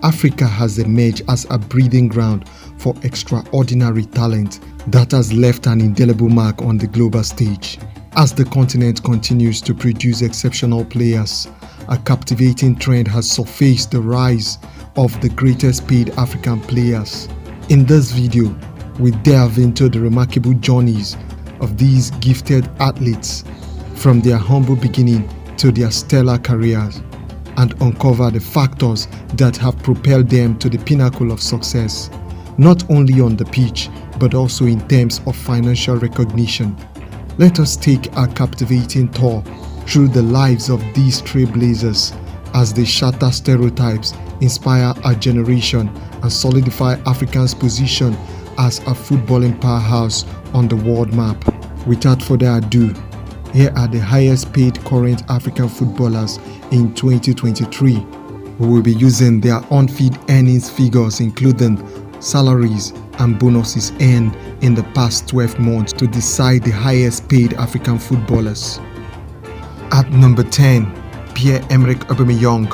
Africa has emerged as a breeding ground for extraordinary talent that has left an indelible mark on the global stage. As the continent continues to produce exceptional players, a captivating trend has surfaced: the rise of the greatest paid African players. In this video, we delve into the remarkable journeys of these gifted athletes from their humble beginning to their stellar careers, and uncover the factors that have propelled them to the pinnacle of success, not only on the pitch but also in terms of financial recognition. Let us take a captivating tour through the lives of these trailblazers as they shatter stereotypes, inspire a generation, and solidify Africa's position as a footballing powerhouse on the world map. Without further ado, here are the highest paid current African footballers in 2023. We will be using their on-field earnings figures, including salaries and bonuses earned in the past 12 months, to decide the highest paid African footballers. At number 10, Pierre-Emerick Aubameyang.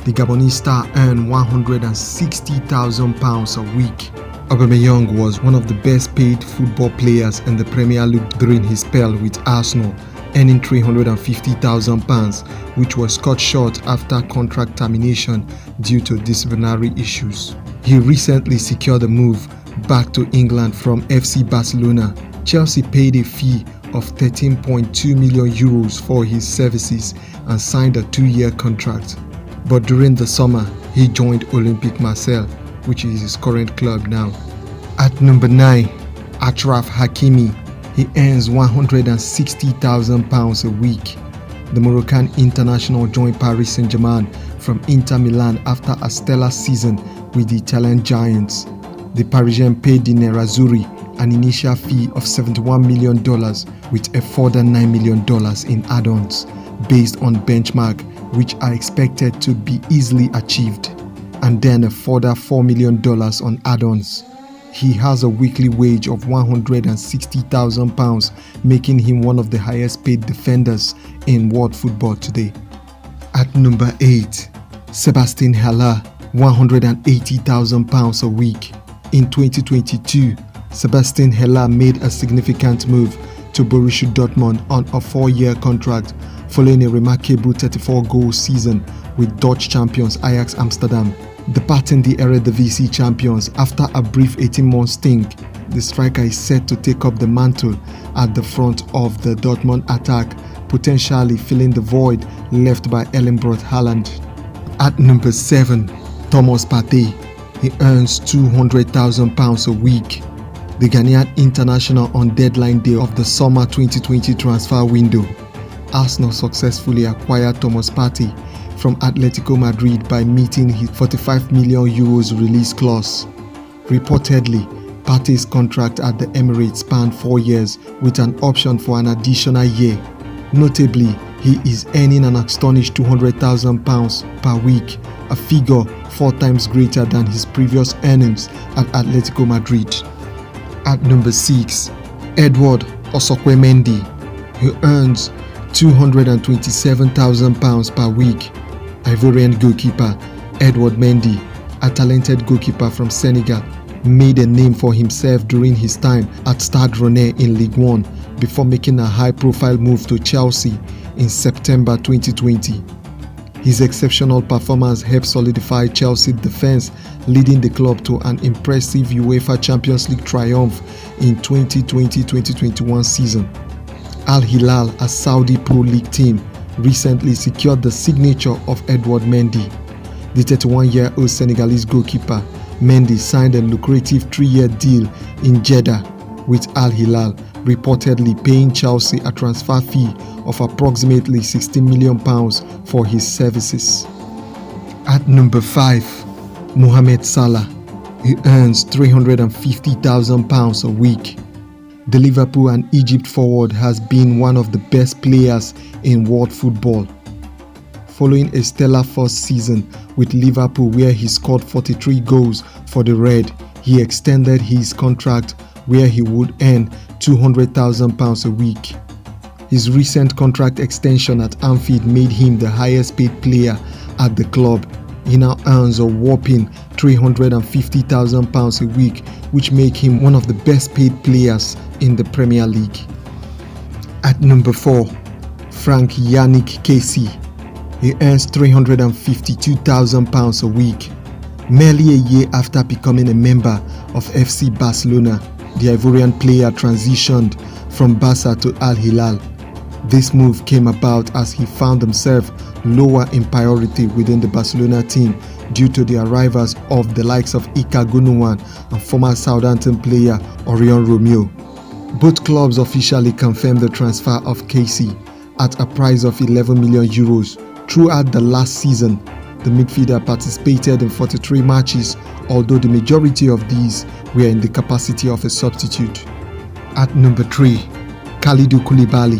The Gabonese star earned £160,000 a week. Aubameyang was one of the best paid football players in the Premier League during his spell with Arsenal, earning £350,000, which was cut short after contract termination due to disciplinary issues. He recently secured a move back to England from FC Barcelona. Chelsea paid a fee of €13.2 million for his services and signed a 2-year contract. But during the summer, he joined Olympique Marseille, which is his current club now. At number 9, Achraf Hakimi. He earns £160,000 a week. The Moroccan international joined Paris Saint-Germain from Inter Milan after a stellar season with the Italian giants. The Parisian paid the Nerazzurri an initial fee of $71 million with a further $9 million in add-ons based on benchmark, which are expected to be easily achieved, and then a further $4 million on add-ons. He has a weekly wage of £160,000, making him one of the highest paid defenders in world football today. At number 8, Sébastien Haller, £180,000 a week. In 2022, Sébastien Haller made a significant move to Borussia Dortmund on a 4-year contract following a remarkable 34-goal season with Dutch champions Ajax Amsterdam. Departing the Eredivisie champions after a brief 18-month stint, the striker is set to take up the mantle at the front of the Dortmund attack, potentially filling the void left by Erling Haaland. At number 7, Thomas Partey. He earns £200,000 a week. The Ghanaian international on deadline day of the summer 2020 transfer window, Arsenal successfully acquired Thomas Partey from Atletico Madrid by meeting his €45 million release clause. Reportedly, Partey's contract at the Emirates spanned 4 years with an option for an additional year. Notably, he is earning an astonishing £200,000 per week, a figure 4 times greater than his previous earnings at Atletico Madrid. At number 6, Edward Osokwe-Mendy. He earns £227,000 per week. Ivorian goalkeeper Edouard Mendy, a talented goalkeeper from Senegal, made a name for himself during his time at Stade Rennais in Ligue 1 before making a high-profile move to Chelsea in September 2020. His exceptional performance helped solidify Chelsea's defense, leading the club to an impressive UEFA Champions League triumph in 2020-2021 season. Al Hilal, a Saudi Pro League team, recently secured the signature of Edouard Mendy. The 31-year-old Senegalese goalkeeper Mendy signed a lucrative 3-year deal in Jeddah with Al Hilal, reportedly paying Chelsea a transfer fee of approximately £16 million for his services. At number 5, Mohamed Salah. He earns £350,000 a week. The Liverpool and Egypt forward has been one of the best players in world football. Following a stellar first season with Liverpool where he scored 43 goals for the Red, he extended his contract where he would earn £200,000 a week. His recent contract extension at Anfield made him the highest paid player at the club, He now earns a whopping £350,000 a week, which make him one of the best paid players in the Premier League. At number 4, Frank Yannick Casey. He earns £352,000 a week. Merely a year after becoming a member of FC Barcelona, the Ivorian player transitioned from Barca to Al Hilal. This move came about as he found himself lower in priority within the Barcelona team due to the arrivals of the likes of Ika Gundogan and former Southampton player Orion Romeo. Both clubs officially confirmed the transfer of Casey at a price of €11 million. Throughout the last season, the midfielder participated in 43 matches, although the majority of these were in the capacity of a substitute. At number 3, Kalidou Koulibaly.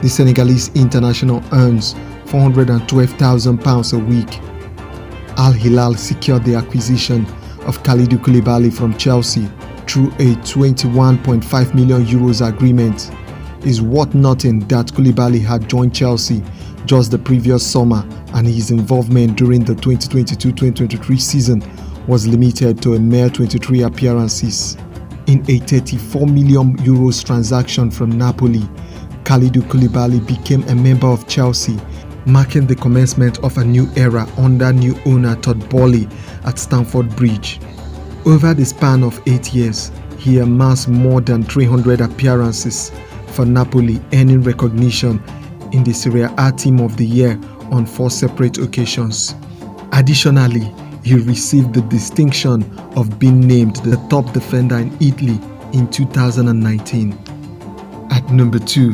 The Senegalese international earns £412,000 a week. Al Hilal secured the acquisition of Kalidou Koulibaly from Chelsea through a €21.5 million agreement. It's worth noting that Koulibaly had joined Chelsea just the previous summer, and his involvement during the 2022-2023 season was limited to a mere 23 appearances. In a €34 million transaction from Napoli, Kalidou Koulibaly became a member of Chelsea, marking the commencement of a new era under new owner Todd Boehly at Stamford Bridge. Over the span of 8 years, he amassed more than 300 appearances for Napoli, earning recognition in the Serie A Team of the Year on 4 separate occasions. Additionally, he received the distinction of being named the top defender in Italy in 2019. At number 2,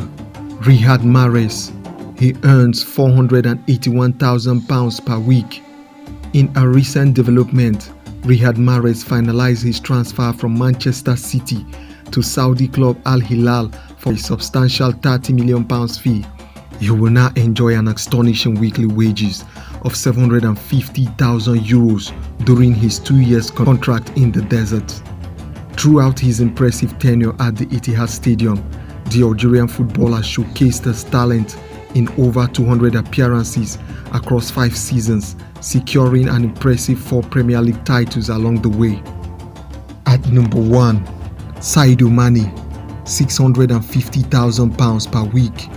Riyad Mahrez. He earns £481,000 per week. In a recent development, Riyad Mahrez finalized his transfer from Manchester City to Saudi club Al Hilal for a substantial £30 million fee. He will now enjoy an astonishing weekly wages of €750,000 during his 2 years contract in the desert. Throughout his impressive tenure at the Etihad Stadium, the Algerian footballer showcased his talent in over 200 appearances across 5 seasons, securing an impressive 4 Premier League titles along the way. At number 1, Sadio Mane, £650,000 per week.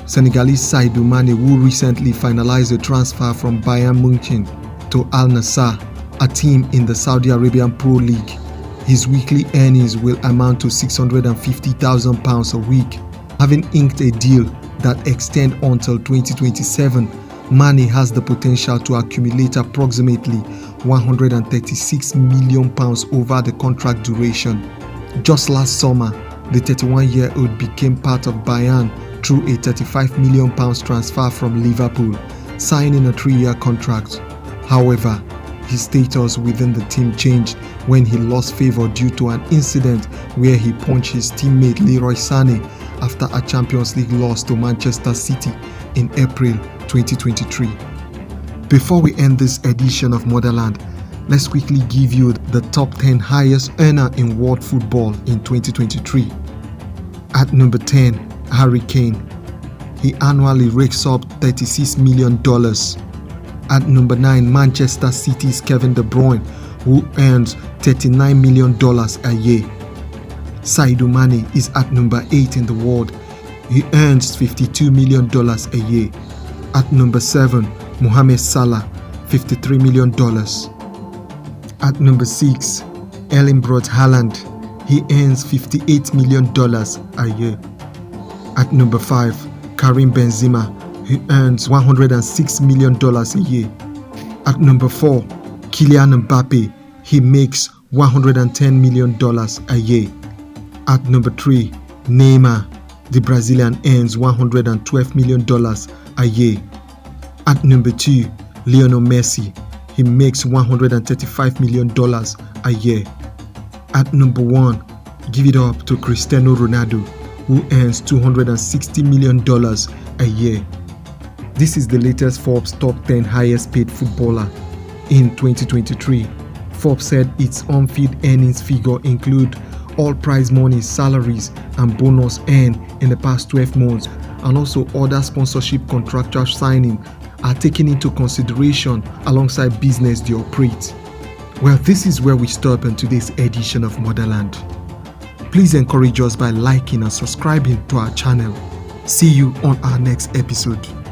Senegalese Sadio Mane, who recently finalized a transfer from Bayern Munich to Al Nassr, a team in the Saudi Arabian Pro League. His weekly earnings will amount to £650,000 a week. Having inked a deal that extends until 2027, Mane has the potential to accumulate approximately £136 million over the contract duration. Just last summer, the 31-year-old became part of Bayern through a £35 million transfer from Liverpool, signing a 3-year contract. However, his status within the team changed when he lost favour due to an incident where he punched his teammate Leroy Sané after a Champions League loss to Manchester City in April 2023. Before we end this edition of Motherland, let's quickly give you the top 10 highest earner in world football in 2023. At number 10, Harry Kane. He annually rakes up $36 million. At number 9, Manchester City's Kevin De Bruyne, who earns $39 million a year. Sadio Mane is at number 8 in the world. He earns $52 million a year. At number 7, Mohamed Salah, $53 million. At number 6, Erling Braut Haaland. He earns $58 million a year. At number 5, Karim Benzema. He earns $106 million a year. At number 4, Kylian Mbappe. He makes $110 million a year. At number 3, Neymar. The Brazilian earns $112 million a year. At number 2, Lionel Messi. He makes $135 million a year. At number 1, give it up to Cristiano Ronaldo, who earns $260 million a year. This is the latest Forbes top 10 highest paid footballer in 2023. Forbes said its on-field earnings figure include all prize money, salaries and bonus earned in the past 12 months, and also other sponsorship contractual signing are taken into consideration alongside business they operate. Well, this is where we stop in today's edition of Motherland. Please encourage us by liking and subscribing to our channel. See you on our next episode.